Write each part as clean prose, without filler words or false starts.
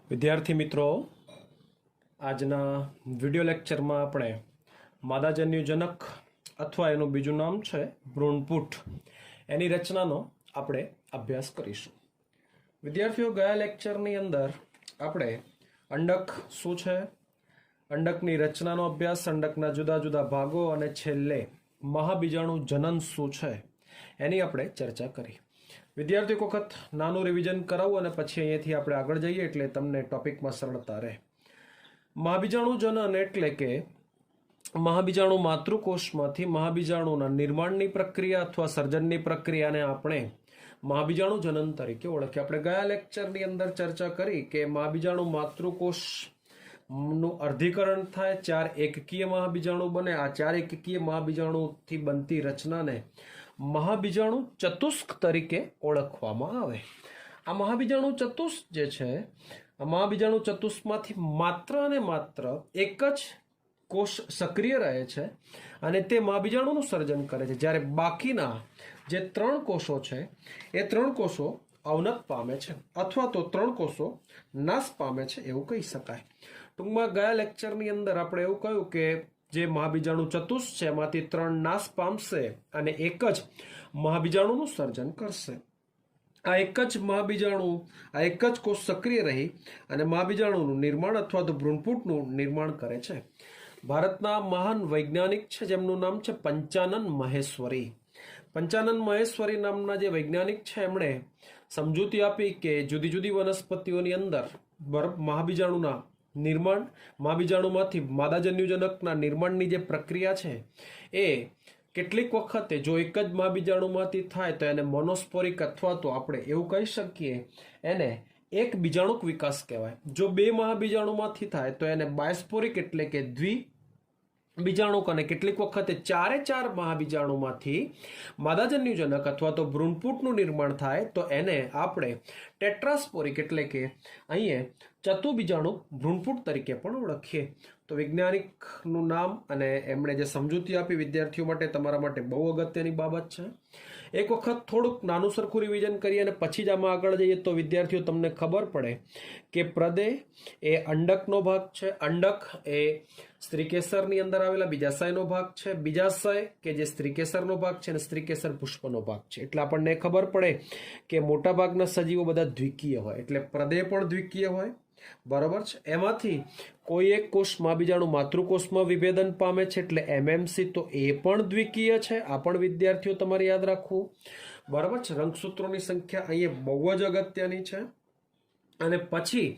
વિદ્યાર્થી મિત્રો, આજના વિડિયો લેક્ચરમાં આપણે માદાજન્યુજનક અથવા એનું બીજું નામ છે ભ્રૂણપુટ, એની રચનાનો આપણે અભ્યાસ કરીશું. વિદ્યાર્થીઓ, ગયા લેક્ચરની અંદર આપણે અંડક શું છે, અંડકની રચનાનો અભ્યાસ, અંડકના જુદા જુદા ભાગો અને છેલ્લે મહાબીજાણુ જનન શું છે એની આપણે ચર્ચા કરી. વિદ્યાર્થી, એક વખત નાનું રિવિઝન કરાવું અને પછી અહીંયાથી આપણે આગળ જઈએ એટલે તમને ટોપિકમાં સરળતા રહે. મહાબીજાણુ જનન એટલે કે મહાબીજાણુ માતૃકોષમાંથી મહાબીજાણુના નિર્માણની પ્રક્રિયા અથવા સર્જનની પ્રક્રિયાને આપણે મહાબીજાણુ જનન તરીકે ઓળખીએ. આપણે ગયા લેક્ચરની અંદર ચર્ચા કરી કે મહાબીજાણુ માતૃકોષ નું અર્ધીકરણ થાય, 4 એકકીય મહાબીજાણુ બને. આ 4 એકકીય મહાબીજાણુથી બનતી રચનાને મહાબીજાણુ ચતુષ્ક તરીકે ઓળખવામાં આવે. આ મહાબીજાણુ ચતુષ્ક જે છે, આ મહાબીજાણુ ચતુષ્કમાંથી માત્ર અને માત્ર એક જ કોષ સક્રિય રહે છે અને તે મહાબીજાણુનું સર્જન કરે છે, જ્યારે બાકીના જે 3 કોષો છે એ 3 કોષો અવનત પામે છે અથવા તો 3 કોષો નાશ પામે છે એવું કહી શકાય. ટૂંકમાં ગયા લેક્ચરની અંદર આપણે એવું કહ્યું કે જે મહાબીજાણુ ચતુષ્ક છે એમાંથી 3 નાશ પામશે અને એક જ મહાબીજાણુનું સર્જન કરશે. આ એક જ મહાબીજાણુ, આ એક જ કોષ સક્રિય રહી અને મહાબીજાણુનું નિર્માણ અથવા તો ભ્રૂણપુટનું નિર્માણ કરે છે. ભારતના મહાન વૈજ્ઞાનિક છે જેમનું નામ છે પંચાનન મહેશ્વરી. પંચાનન મહેશ્વરી નામના જે વૈજ્ઞાનિક છે એમણે સમજૂતી આપી કે જુદી જુદી વનસ્પતિઓની અંદર મહાબીજાણુના નિર્માણ, મહાબીજાણુમાંથી માદાજન્યુજનકના નિર્માણની જે પ્રક્રિયા છે એ કેટલીક વખતે જો એક જ મહાબીજાણુમાંથી થાય તો એને મોનોસ્પોરિક અથવા તો આપણે એવું કહી શકીએ એને એક બીજાણુક વિકાસ કહેવાય. જો 2 મહાબીજાણુમાંથી થાય તો એને બાયસ્પોરિક એટલે કે બીજાણુક, અને કેટલીક વખતે 4 મહાબીજાણુમાંથી માદાજન્યુજનક અથવા તો ભ્રૂણપુટનું નિર્માણ થાય તો એને આપણે ટેટ્રાસ્પોરિક એટલે કે અહીંયા ચતુબીજાણુક ભ્રૂણપુટ તરીકે પણ ઓળખીએ. તો વૈજ્ઞાનિકનું નામ અને એમણે જે સમજૂતી આપી વિદ્યાર્થીઓ માટે, તમારા માટે બહુ અગત્યની બાબત છે. એક વખત થોડુંક નાનું સરખું રિવિઝન કરીએ અને પછી જ આમાં આગળ જઈએ તો વિદ્યાર્થીઓ તમને ખબર પડે કે પ્રદેહ એ અંડકનો ભાગ છે, અંડક એ સ્ત્રીકેસરની અંદર આવેલા બીજાશયનો ભાગ છે, બીજાશય કે જે સ્ત્રીકેસરનો ભાગ છે અને સ્ત્રીકેસર પુષ્પનો ભાગ છે. એટલે આપણને ખબર પડે કે મોટા ભાગના સજીવો બધા દ્વિકીય હોય, એટલે પ્રદેહ પણ દ્વિકીય હોય, બરોબર છે. એમાંથી કોઈ એક કોષ મહાબીજાણુ માતૃકોષમાં વિભેદન પામે છે એટલે એમએમસી, તો એ પણ દ્વિકીય છે. આ પણ વિદ્યાર્થીઓ તમારે યાદ રાખવું, બરાબર છે. રંગસૂત્રોની સંખ્યા અહીંયા બહુ જ અગત્યની છે. અને પછી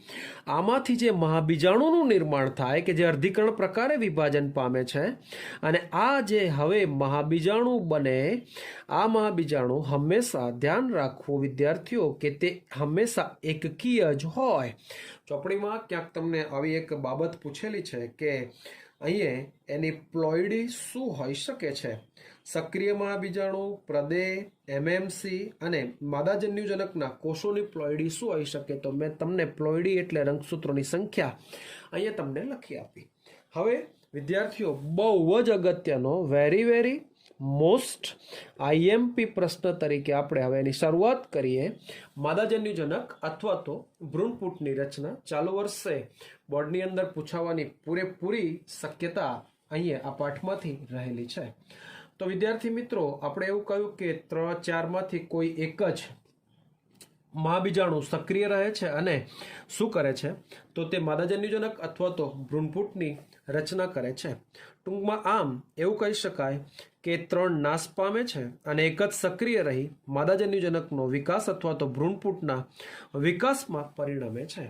આમાંથી જે મહાબીજાણુનું નિર્માણ થાય કે જે અર્ધીકરણ પ્રકારે વિભાજન પામે છે અને આ જે હવે મહાબીજાણુ બને, આ મહાબીજાણુ હંમેશા ધ્યાન રાખવું વિદ્યાર્થીઓ કે તે હંમેશા એકકીય જ હોય. ચોપડીમાં ક્યાંક તમને આવી એક બાબત પૂછેલી છે કે અહીંયા એની પ્લોઇડી શું હોઈ શકે છે. સક્રિય મહાબીજાણુ, પ્રદેહ, એમએમસી અને માદાજન્યુજનકના કોષોની પ્લોઇડી શું હોઈ શકે? તો મેં તમને પ્લોઇડી એટલે રંગસૂત્રોની સંખ્યા અહીંયા તમને લખી આપી. હવે વિદ્યાર્થીઓ, બહુ જ અગત્યનો વેરી મોસ્ટ આઈએમપી પ્રશ્ન તરીકે આપણે હવે એની શરૂઆત કરીએ. માદાજન્યુજનક અથવા તો ભ્રૂણપુટની રચના ચાલુ વર્ષે બોર્ડની અંદર પૂછાવાની પૂરેપૂરી શક્યતા અહીંયા આ પાઠમાંથી રહેલી છે. તો વિદ્યાર્થી મિત્રો, આપણે એવું કહ્યું કે 3-4 માંથી કોઈ એક જ મહાબીજાણુ સક્રિય રહે છે અને શું કરે છે તો તે માદાજન્યુજનક અથવા તો ભ્રૂણપુટની રચના કરે છે. ટૂંકમાં આમ એવું કહી શકાય કે 3 નાશ પામે છે અને એક જ સક્રિય રહી માદાજન્યુજનકનો વિકાસ અથવા તો ભ્રૂણપુટના વિકાસમાં પરિણમે છે.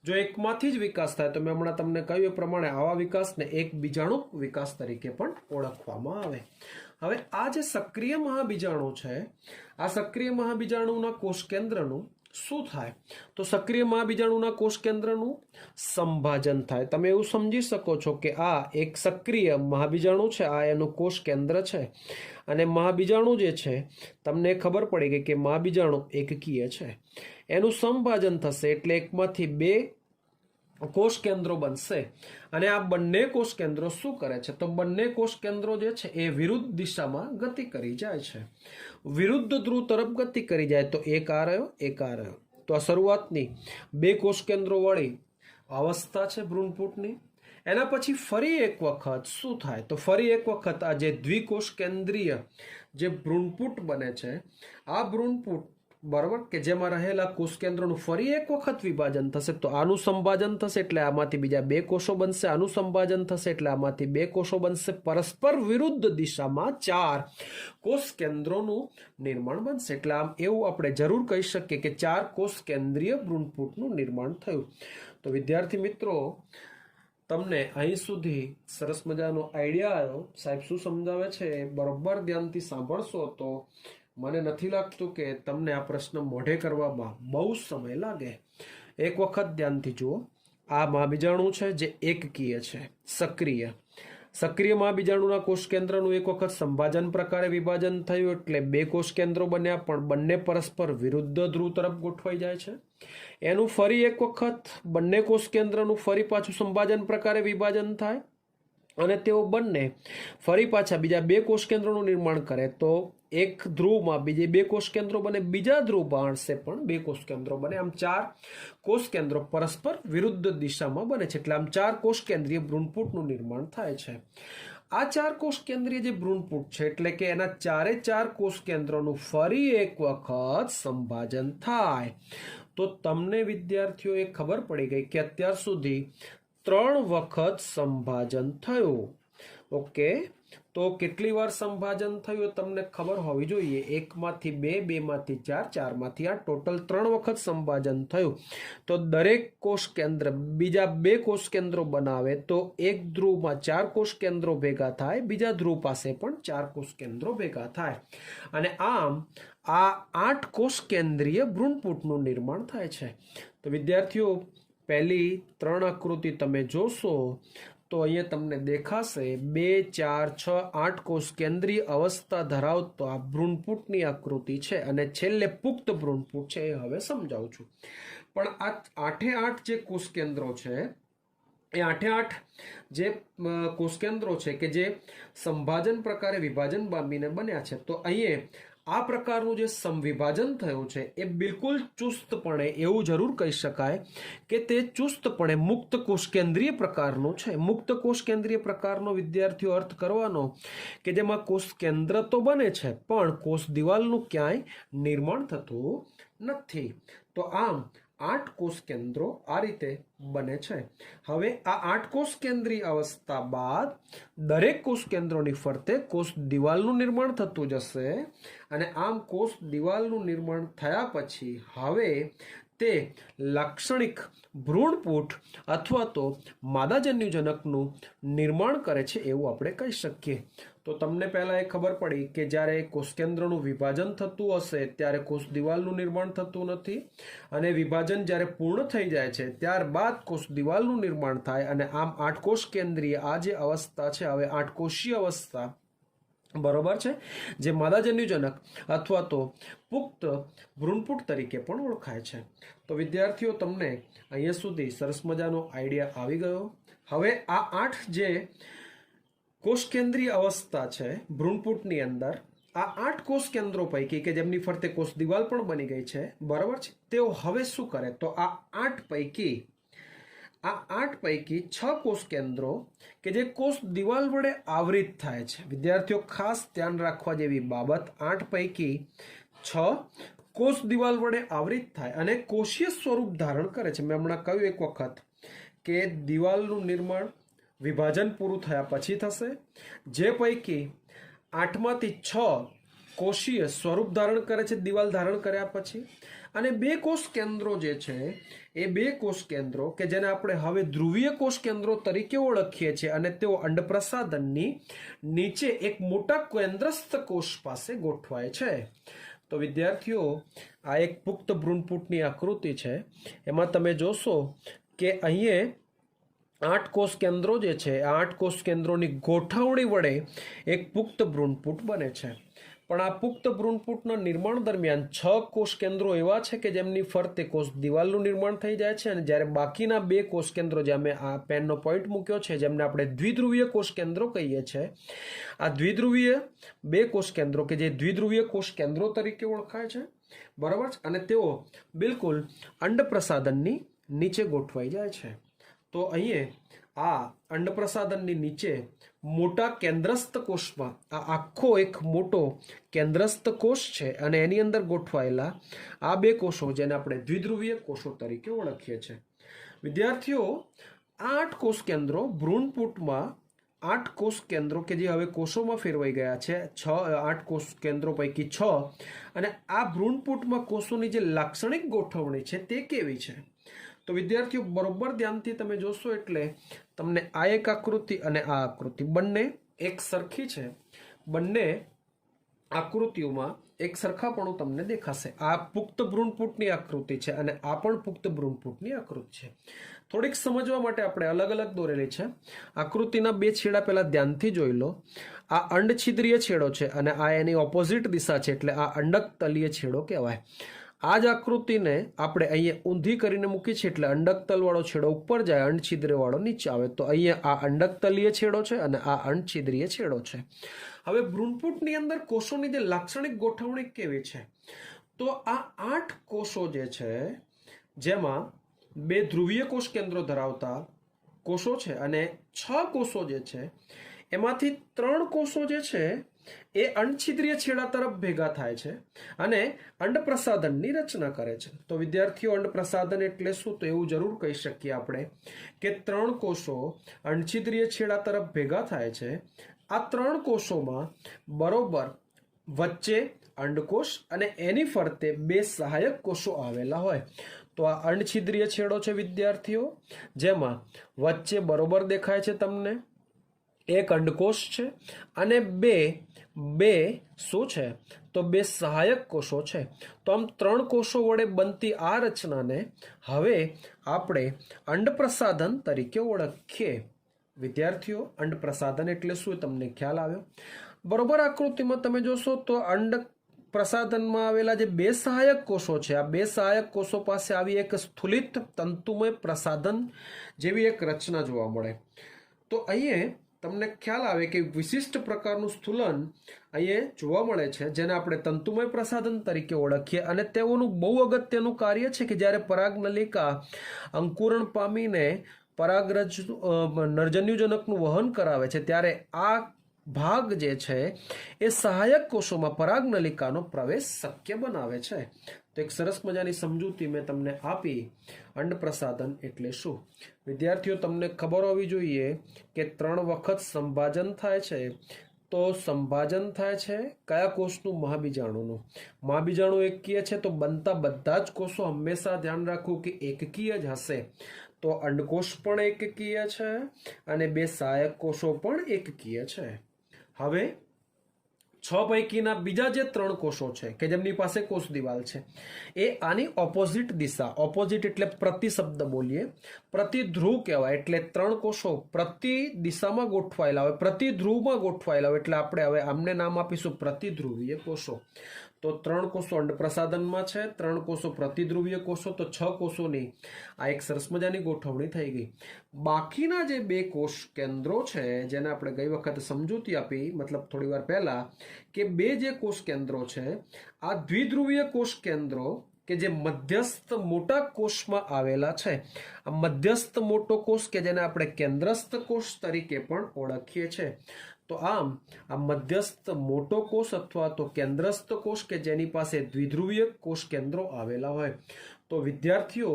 જો એકમાંથી જ વિકાસ થાય તો મેં હમણાં તમને કહ્યું એ પ્રમાણે આવા વિકાસને એક બીજાણુ વિકાસ તરીકે પણ ઓળખવામાં આવે. હવે આ જે સક્રિય મહાબીજાણુ છે, આ સક્રિય મહાબીજાણુના કોષ કેન્દ્રનું શું થાય? તો સક્રિય મહાબીજાણુના કોષ કેન્દ્રનું સંભાજન થાય. તમે એવું સમજી શકો છો કે આ એક સક્રિય મહાબીજાણુ છે, આ એનું કોષ કેન્દ્ર છે અને મહાબીજાણુ જે છે તમને ખબર પડી ગઈ કે મહાબીજાણુ એકકીય છે. એનું સંભાજન થશે એટલે એકમાંથી 2 કોષ કેન્દ્રો બનશે અને આ બંને કોષ કેન્દ્રો શું કરે છે તો બંને કોષ કેન્દ્રો જે છે એ વિરુદ્ધ દિશામાં ગતિ કરી જાય છે. વિરુદ્ધ ધ્રુવ તરફ ગતિ કરી જાય તો એક આ રહ્યો, એક આ રહ્યો. તો આ શરૂઆતની 2 કોષ કેન્દ્રો વાળી અવસ્થા છે ભ્રૂણપૂટની. એના પછી ફરી એક વખત શું થાય, તો ફરી એક વખત આ જે દ્વિકોષ કેન્દ્રીય જે ભ્રૂણપૂટ બને છે, આ ભ્રૂણપૂટ બરાબર કે જેમાં રહેલા કોષ કેન્દ્રોનું ફરી એક વખત વિભાજન થશે. તો આનું સંભાજન થશે એટલે આમાંથી બીજા 2 કોષો બનશે, આનું સંભાજન થશે એટલે આમાંથી 2 કોષો બનશે. પરસ્પર વિરુદ્ધ દિશામાં 4 કોષ કેન્દ્રોનું નિર્માણ બનશે. એટલે આમ એવું આપણે જરૂર કહી શકીએ કે 4 કોષ કેન્દ્રીય ભ્રૂણપૂટનું નિર્માણ થયું. તો વિદ્યાર્થી મિત્રો, તમને અહીં સુધી સરસ મજાનો આઈડિયા આવ્યો. સાહેબ શું સમજાવે છે બરોબર ધ્યાનથી સાંભળશો તો મને નથી લાગતું કે તમને આ પ્રશ્ન મોઢે કરવામાં બહુ સમય લાગે. એક વખત ધ્યાનથી જુઓ. આ મહાબીજાણુ છે જે એકકીય છે, સક્રિય. સક્રિય મહાબીજાણુના કોષ કેન્દ્રનું એક વખત સંભાજન પ્રકારે વિભાજન થયું એટલે 2 કોષ કેન્દ્રો બન્યા, પણ બંને પરસ્પર વિરુદ્ધ ધ્રુવ તરફ ગોઠવાઈ જાય છે. એનું ફરી એક વખત બંને કોષ કેન્દ્રનું ફરી પાછું સંભાજન પ્રકારે વિભાજન થાય અને તેઓ બંને ફરી પાછા બીજા 2 કોષ કેન્દ્રોનું નિર્માણ કરે. તો એક ધ્રુવમાં બીજે 2 કોષ કેન્દ્રો બને, બીજા ધ્રુવ પાસે પણ 2 કોષ કેન્દ્રો બને. આમ 4 કોષ કેન્દ્રો પરસ્પર વિરુદ્ધ દિશામાં બને છે. એટલે આમ 4 કોષ કેન્દ્રીય ભ્રૂણપૂટનું નિર્માણ થાય છે. આ 4 કોષ કેન્દ્રીય જે ભ્રૂણપૂટ છે એટલે કે એના 4 કોષ કેન્દ્રોનું ફરી એક વખત સંભાજન થાય. તો તમને વિદ્યાર્થીઓએ ખબર પડી ગઈ કે અત્યાર સુધી 3 વખત સંભાજન થયું. ઓકે, તો કેટલી વાર સંભાજન થયું તમને ખબર હોવી જોઈએ. 1 માંથી 2, 2 માંથી 4, 4 માંથી 8, ટોટલ 3 વખત સંભાજન થયું. તો દરેક કોષ કેન્દ્ર બીજા 2 કોષ કેન્દ્રો બનાવે તો એક ધ્રુવમાં 4 કોષ કેન્દ્રો ભેગા થાય, બીજા ધ્રુવ પાસે પણ 4 કોષ કેન્દ્રો ભેગા થાય અને આમ આ 8 કોષ કેન્દ્રીય ભ્રૂણપૂટનું નિર્માણ થાય છે. તો વિદ્યાર્થીઓ, પહેલી 3 આકૃતિ તમે જોશો તો અહીંયા તમને દેખાશે 2, 4, 6, 8 કોષ કેન્દ્રીય અવસ્થા ધરાવતો આ ભ્રૂણપૂટની આકૃતિ છે અને છેલ્લે પુખ્ત ભ્રૂણપૂટ છે એ હવે સમજાવું છું. પણ આ 8 જે કોષ કેન્દ્રો છે એ 8 જે કોષ કેન્દ્રો છે કે જે સંભાજન પ્રકારે વિભાજન પામીને બન્યા છે. તો અહીંયા આ પ્રકારનું જે સમવિભાજન થયું છે એ બિલકુલ ચુસ્તપણે એવું જરૂર કહી શકાય કે તે ચુસ્તપણે મુક્ત કોષ કેન્દ્રીય પ્રકારનું છે. મુક્ત કોષ કેન્દ્રીય પ્રકારનો વિદ્યાર્થીઓ અર્થ કરવાનો કે જેમાં કોષ કેન્દ્ર તો બને છે પણ કોષ દિવાલનું ક્યાંય નિર્માણ થતું નથી. તો આમ 8 કોષ કેન્દ્રો આ રીતે બને છે. હવે આ 8 કોષ કેન્દ્રીય અવસ્થા બાદ દરેક કોષ કેન્દ્રોની ફરતે કોષ દિવાલનું નિર્માણ થતું જશે અને આમ કોષ દિવાલનું નિર્માણ થયા પછી હવે તે લાક્ષણિક ભ્રૂણપૂટ અથવા તો માદાજન્યુજનકનું નિર્માણ કરે છે એવું આપણે કહી શકીએ. તો તમને પહેલા એ ખબર પડી કે જ્યારે કોષ કેન્દ્રનું વિભાજન થતું હશે ત્યારે કોષ દિવાલનું નિર્માણ થતું નથી અને વિભાજન જ્યારે પૂર્ણ થઈ જાય છે ત્યારબાદ કોષ દિવાલનું નિર્માણ થાય અને આમ 8 કોષ કેન્દ્રીય આ જે અવસ્થા છે હવે 8 કોષીય અવસ્થા બરોબર છે જે માદાજન્યુજનક અથવા તો પુખ્ત ભ્રૂણપૂટ તરીકે પણ ઓળખાય છે. તો વિદ્યાર્થીઓ, તમને અહીંયા સુધી સરસ મજાનો આઈડિયા આવી ગયો. હવે આ 8 જે કોષ કેન્દ્રીય અવસ્થા છે ભ્રૂણપૂટની અંદર, આ 8 કોષ કેન્દ્રો પૈકી કે જેમની ફરતે કોષ દિવાલ પણ બની ગઈ છે બરાબર છે, તેઓ હવે શું કરે તો આ 8 પૈકી 6 કોષ કેન્દ્રો કે જે કોષ દિવાલ વડે આવરિત થાય છે. વિદ્યાર્થીઓ ખાસ ધ્યાન રાખવા જેવી બાબત, 8 પૈકી 6 કોષ દિવાલ વડે આવરિત થાય અને કોષીય સ્વરૂપ ધારણ કરે છે. મેં હમણાં કહ્યું એક વખત કે દિવાલનું નિર્માણ વિભાજન પૂરું થયા પછી થશે. જે પૈકી 8 માંથી 6 કોષીય સ્વરૂપ ધારણ કરે છે દિવાલ ધારણ કર્યા પછી, અને 2 કોષ કેન્દ્રો જે છે એ 2 કોષ કેન્દ્રો કે જેને આપણે હવે ધ્રુવીય કોષ કેન્દ્રો તરીકે ઓળખીએ છીએ અને તેઓ અંડપ્રસાધનની નીચે એક મોટા કેન્દ્રસ્થ કોષ પાસે ગોઠવાય છે. તો વિદ્યાર્થીઓ, આ એક પુખ્ત ભ્રૂણપૂટની આકૃતિ છે. એમાં તમે જોશો કે અહીંયા 8 કોષ કેન્દ્રો જે છે આ 8 કોષ કેન્દ્રોની ગોઠવણી વડે એક પુખ્ત ભ્રૂણપૂટ બને છે. પણ આ પુખ્ત ભ્રૂણપૂટના નિર્માણ દરમિયાન 6 કોષ કેન્દ્રો એવા છે કે જેમની ફરતે કોષ દિવાલનું નિર્માણ થઈ જાય છે અને જ્યારે બાકીના 2 કોષ કેન્દ્રો જે અમે આ પેનનો પોઈન્ટ મૂક્યો છે જેમને આપણે દ્વિધ્રુવીય કોષ કેન્દ્રો કહીએ છીએ, આ દ્વિધ્રુવીય 2 કોષ કેન્દ્રો કે જે દ્વિધ્રુવીય કોષ કેન્દ્રો તરીકે ઓળખાય છે બરાબર છે, અને તેઓ બિલકુલ અંડપ્રસાદનની નીચે ગોઠવાઈ જાય છે. તો અહીંયા આ અંડપ્રસાદનની નીચે મોટા કેન્દ્રસ્થ કોષમાં આ આખો એક મોટો કેન્દ્રસ્થ કોષ છે અને એની અંદર ગોઠવાયેલા આ બે કોષો જેને આપણે દ્વિધ્રુવીય કોષો તરીકે ઓળખીએ છીએ. વિદ્યાર્થીઓ, 8 કોષ કેન્દ્રો ભ્રૂણપૂટમાં 8 કોષ કેન્દ્રો કે જે હવે કોષોમાં ફેરવાઈ ગયા છે, 8 કોષ કેન્દ્રો પૈકી 6, અને આ ભ્રૂણપૂટમાં કોષોની જે લાક્ષણિક ગોઠવણી છે તે કેવી છે? તો વિદ્યાર્થીઓ બરોબર ધ્યાનથી તમે જોશો એટલે તમને આ એક આકૃતિ અને આ આકૃતિ બંને એક સરખી છે. બંને આકૃતિઓમાં એક સરખાપણું તમને દેખાશે. આ પુખ્ત ભ્રૂણપૂટની આકૃતિ છે અને આ પણ પુખ્ત ભ્રૂણપૂટની આકૃતિ છે. થોડીક સમજવા માટે આપણે અલગ અલગ દોરેલી છે. આકૃતિના બે છેડા પહેલા ધ્યાનથી જોઈ લો. આ અંડછિદ્રીય છેડો છે અને આ એની ઓપોઝિટ દિશા છે એટલે આ અંડકતલીય છેડો કહેવાય. આ જ આકૃતિને આપણે અહીંયા ઊંધી કરીને મૂકી છે એટલે અંડકતલ વાળો છેડો ઉપર જાય, અંડછિદ્રીય વાળો નીચે આવે. તો અહીંયા આ અંડકતલીય છેડો છે અને આ અંડછિદ્રીય છેડો છે. હવે ભ્રૂણપૂટની અંદર કોષોની જે લાક્ષણિક ગોઠવણી કેવી છે? તો આ 8 કોષો જે છે જેમાં 2 ધ્રુવીય કોષ કેન્દ્રો ધરાવતા કોષો છે અને 6 કોષો જે છે એમાંથી 3 કોષો જે છે એ અંડછિદ્રીય છેડા તરફ ભેગા થાય છે અને અંડપ્રસાદનની રચના કરે છે. તો વિદ્યાર્થીઓ, અંડપ્રસાદન એટલે શું? તો એવું જરૂર કહી શકીએ આપણે કે 3 કોષો અંડછિદ્રીય છેડા તરફ ભેગા થાય છે. આ 3 કોષોમાં બરોબર વચ્ચે અંડકોષ અને એની ફરતે 2 સહાયક કોષો આવેલા હોય. તો આ અંડછિદ્રીય છેડો છે વિદ્યાર્થીઓ, જેમાં વચ્ચે બરોબર દેખાય છે તમને એક અંડકોષ છે અને બે શું છે? તો 2 સહાયક કોષો છે. તો આમ 3 કોષો વડે બનતી આ રચનાને હવે આપણે અંડપ્રસાદન તરીકે ઓળખીએ. વિદ્યાર્થીઓ, અંડપ્રસાદન એટલે શું તમને ખ્યાલ આવ્યો? બરોબર આકૃતિમાં તમે જોશો તો અંડ પ્રસાદનમાં આવેલા જે 2 સહાયક કોષો છે, આ 2 સહાયક કોષો પાસે આવી એક સ્થુલિત તંતુમય પ્રસાદન જેવી એક રચના જોવા મળે. તો અહીંયા તમને ખ્યાલ આવે કે વિશિષ્ટ પ્રકારનું સ્થૂલન અહીંયા જોવા મળે છે જેને આપણે તંતુમય પ્રસાદન તરીકે ઓળખીએ. અને તેઓનું બહુ અગત્યનું કાર્ય છે કે જ્યારે પરાગનલિકા અંકુરણ પામીને પરાગરજ નરજન્યુજનકનું વહન કરાવે છે ત્યારે આ ભાગ જે છે એ સહાયક કોષોમાં પરાગનલિકાનો પ્રવેશ શક્ય બનાવે છે. તો એક સરસ મજાની સમજૂતી મેં તમને આપી. અંડપ્રસાદન એટલે શું? વિદ્યાર્થીઓ, તમને ખબર હોવી જોઈએ કે 3 વખત સંભાજન થાય છે. તો સંભાજન થાય છે કયા કોષનું? મહાબીજાણુનું. મહાબીજાણુ એકકીય છે તો બનતા બધા જ કોષો હંમેશા ધ્યાન રાખવું કે એકકીય જ હશે. તો અંડકોષ પણ એકકીય છે અને 2 સહાયક કોષો પણ એકકીય છે. હવે 6 પૈકીના બીજા જે 3 કોષો છે કે જેમની પાસે કોષ દિવાલ છે એ આની ઓપોઝિટ દિશા, ઓપોઝિટ એટલે પ્રતિ શબ્દ બોલીએ, પ્રતિધ્રુવ કહેવાય. એટલે 3 કોષો પ્રતિ દિશામાં ગોઠવાયેલા હોય, પ્રતિ ધ્રુવમાં ગોઠવાયેલા હોય એટલે આપણે હવે આમને નામ આપીશું પ્રતિધ્રુવીય કોષો. તો 3 કોષો અંડપ્રસાદનમાં છે, 3 કોષો પ્રતિધ્રુવીય કોષો. તો 6 કોષોની આ એક સરસ મજાની ગોઠવણી થઈ ગઈ. બાકીના જે 2 કોષ કેન્દ્રો છે જેને આપણે ગઈ વખત સમજૂતી આપી, મતલબ થોડી વાર પહેલા, કે 2 જે કોષ કેન્દ્રો છે આ દ્વિધ્રુવીય કોષ કેન્દ્રો કે જે મધ્યસ્થ મોટા કોષમાં આવેલા છે. આ મધ્યસ્થ મોટો કોષ કે જેને આપણે કેન્દ્રસ્થ કોષ તરીકે પણ ઓળખીએ છીએ. તો આમ આ મધ્યસ્થ મોટો કોષ અથવા તો કેન્દ્રસ્થ કોષ કે જેની પાસે દ્વિધ્રુવીય કોષ કેન્દ્રો આવેલા હોય. તો વિદ્યાર્થીઓ,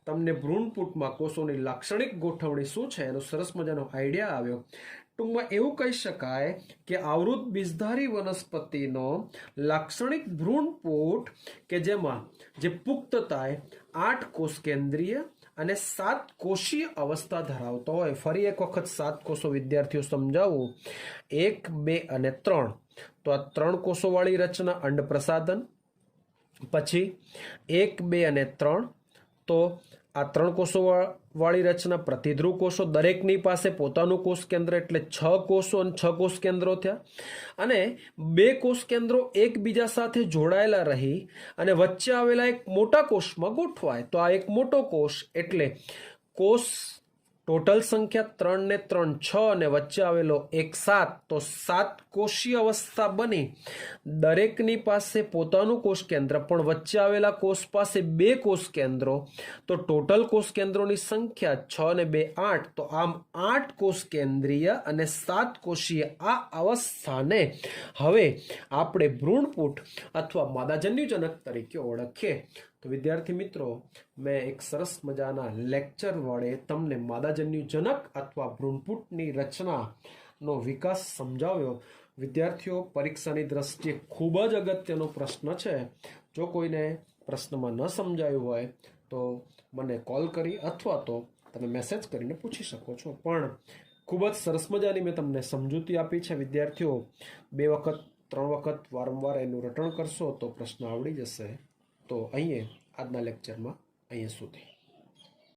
તમને ભ્રૂણપૂટમાં કોષોની લાક્ષણિક ગોઠવણી શું છે એનો સરસ મજાનો આઈડિયા આવ્યો. ટૂંકમાં એવું કહી શકાય કે આવૃત બીજધારી વનસ્પતિનો લાક્ષણિક ભ્રૂણપૂટ કે જેમાં જે પુખ્તતાએ 8 કોષ કેન્દ્રીય અને 7 કોષીય અવસ્થા ધરાવતો હોય. ફરી એક વખત 7 કોષો વિદ્યાર્થીઓ સમજાવું. 1, 2 અને 3. તો આ 3 કોષો વાળી રચના અંડપ્રસાદન. પછી 1, 2 અને 3. તો આ 3 કોષો વાળી રચના પ્રતિધ્રુવ કોષો. દરેકની પાસે પોતાનું કોષ કેન્દ્ર એટલે 6 કોષો અને 6 કોષ કેન્દ્રો થયા. અને 2 કોષ કેન્દ્રો એકબીજા સાથે જોડાયેલા રહી અને વચ્ચે આવેલા એક મોટા કોષમાં ગોઠવાય. તો આ એક મોટો કોષ એટલે કોષ ટોટલ સંખ્યા 3 ને 3 6 અને વચ્ચે આવેલો 1 7 તો 7 કોષીય અવસ્થા બની દરેકની પાસે પોતાનું કોષ કેન્દ્ર પણ વચ્ચે આવેલા કોષ પાસે 2 કોષ કેન્દ્રો તો ટોટલ કોષ કેન્દ્રોની સંખ્યા 6 ને 2 8 તો આમ 8 કોષ કેન્દ્રીય અને 7 કોષીય આ અવસ્થાને હવે આપણે ભ્રૂણપુટ અથવા માદાજન્યુજનક તરીકે ઓળખીએ તો વિદ્યાર્થી મિત્રો મેં એક સરસ મજાના લેક્ચર વડે તમને માદાજન્યુજનક અથવા ભ્રૂણપુટની રચનાનો વિકાસ સમજાવ્યો વિદ્યાર્થીઓ પરીક્ષાની દ્રષ્ટિએ ખૂબ જ અગત્યનો પ્રશ્ન છે જો કોઈને પ્રશ્નમાં ન સમજાયું હોય તો મને કોલ કરી અથવા તો તમે મેસેજ કરીને પૂછી શકો છો પણ ખૂબ જ સરસ મજાની મેં તમને સમજૂતી આપી છે વિદ્યાર્થીઓ 2 વખત 3 વખત વારંવાર એનું રટણ કરશો તો પ્રશ્ન આવડી જશે તો અહીંયા આજના લેક્ચરમાં અહીંયા સુધી